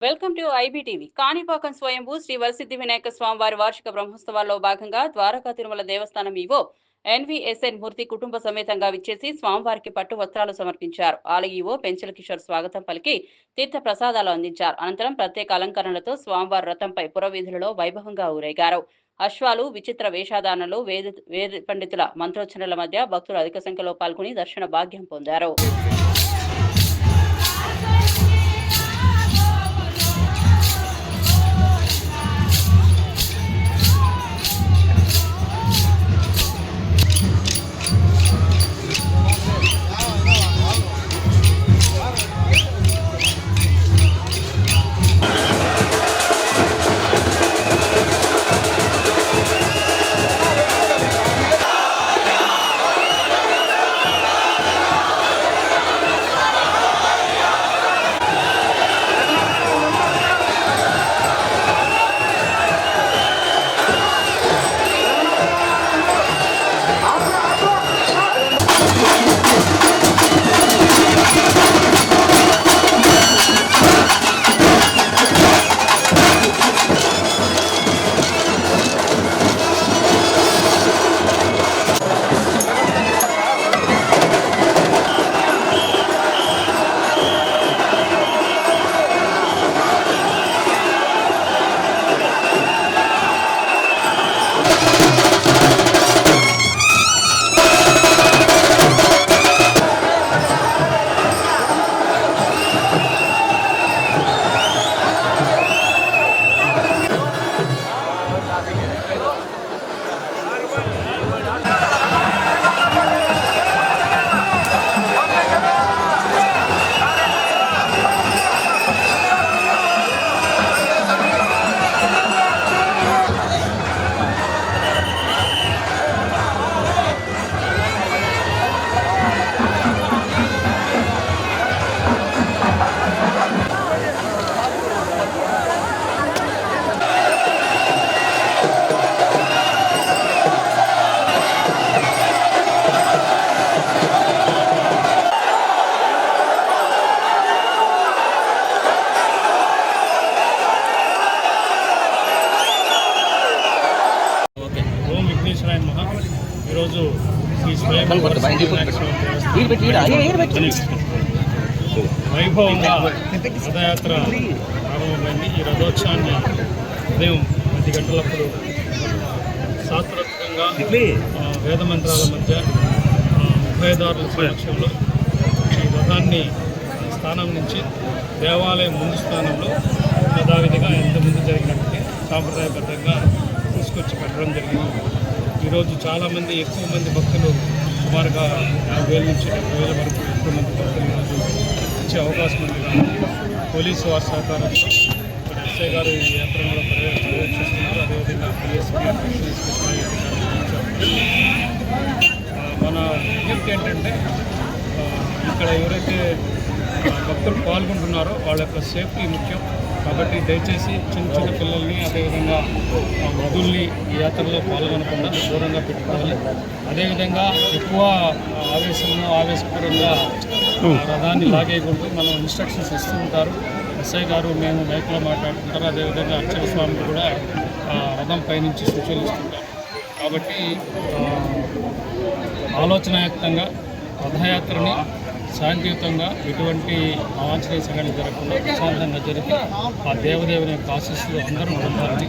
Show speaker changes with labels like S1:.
S1: Welcome to IBTV. Kanipakam స్వయంభూ శ్రీ వరసిద్ధి వినాయక స్వామివారి వార్షిక బ్రహ్మోత్సవాల్లో భాగంగా ద్వారకా తిరుమల దేవస్థానం ఈవో ఎన్వీఎస్ఎన్ మూర్తి కుటుంబ సమేతంగా విచ్చేసి స్వామివారికి పట్టు వస్త్రాలు సమర్పించారు. ఆలయ ఈవో పెంచల కిషోర్ స్వాగతం పలికి తీర్థ ప్రసాదాలు అందించారు. అనంతరం ప్రత్యేక అలంకరణలతో స్వామివారి రథంపై పురవీధులలో వైభవంగా ఊరేగారు. అశ్వాలు, విచిత్ర వేషధారణలు, వేద పండితుల మంత్రోచ్చరణల మధ్య భక్తులు అధిక సంఖ్యలో పాల్గొని దర్శన భాగ్యం పొందారు.
S2: ఈరోజు శ్రీ స్వయంభూ వైభవంగా రథయాత్ర ప్రారంభమైంది. ఈ రథోత్సవాన్ని ఉదయం 10 గంటలప్పుడు శాస్త్రోక్తంగా వేద మంత్రాల మధ్య ఉభయదారుల సమక్షంలో ఈ రథాన్ని స్థానం నుంచి దేవాలయం ముందు స్థానంలో యథావిధిగా ఎంతమంది జరిగినట్టే సాంప్రదాయబద్ధంగా తీసుకొచ్చి పెట్టడం జరిగింది. ఈరోజు చాలామంది ఎక్కువ మంది భక్తులు సుమారుగా 50,000 నుంచి 70,000 వరకు ఎక్కువ మంది భక్తులు ఈరోజు వచ్చే అవకాశం ఉంది. కాబట్టి పోలీసు వారి సహకారంతో ఎస్ఐ గారు ఈ యాత్రలో పర్యవేక్షిస్తున్నారు. అదేవిధంగా డిఎస్పీ మన విజ్ఞప్తి ఏంటంటే ఇక్కడ ఎవరైతే భక్తులు పాల్గొంటున్నారో వాళ్ళ యొక్క సేఫ్టీ ముఖ్యం. కాబట్టి దయచేసి చిన్న పిల్లల్ని అదేవిధంగా వృద్ధుల్ని ఈ యాత్రలో పాల్గొనకుండా దూరంగా పెట్టుకోవాలి. అదేవిధంగా ఎక్కువ ఆవేశపూర్వంగా రథాన్ని లాగేయకూడదు. మనం ఇన్స్ట్రక్షన్స్ ఇస్తూ ఉంటారు. ఎస్ఐ గారు మేము మైక్లో మాట్లాడుతుంటారు. అదేవిధంగా అర్చక స్వామి కూడా రథం పైనుంచి సూచనలు ఇస్తుంటారు. కాబట్టి ఆలోచనాయుక్తంగా రథయాత్రని శాంతియుతంగా ఎటువంటి అవాంఛనీయ సంఘటన జరగకుండా ప్రశాంతంగా జరిగి ఆ దేవదేవుని యొక్క ఆశీస్సులు అందరూ పొందాలని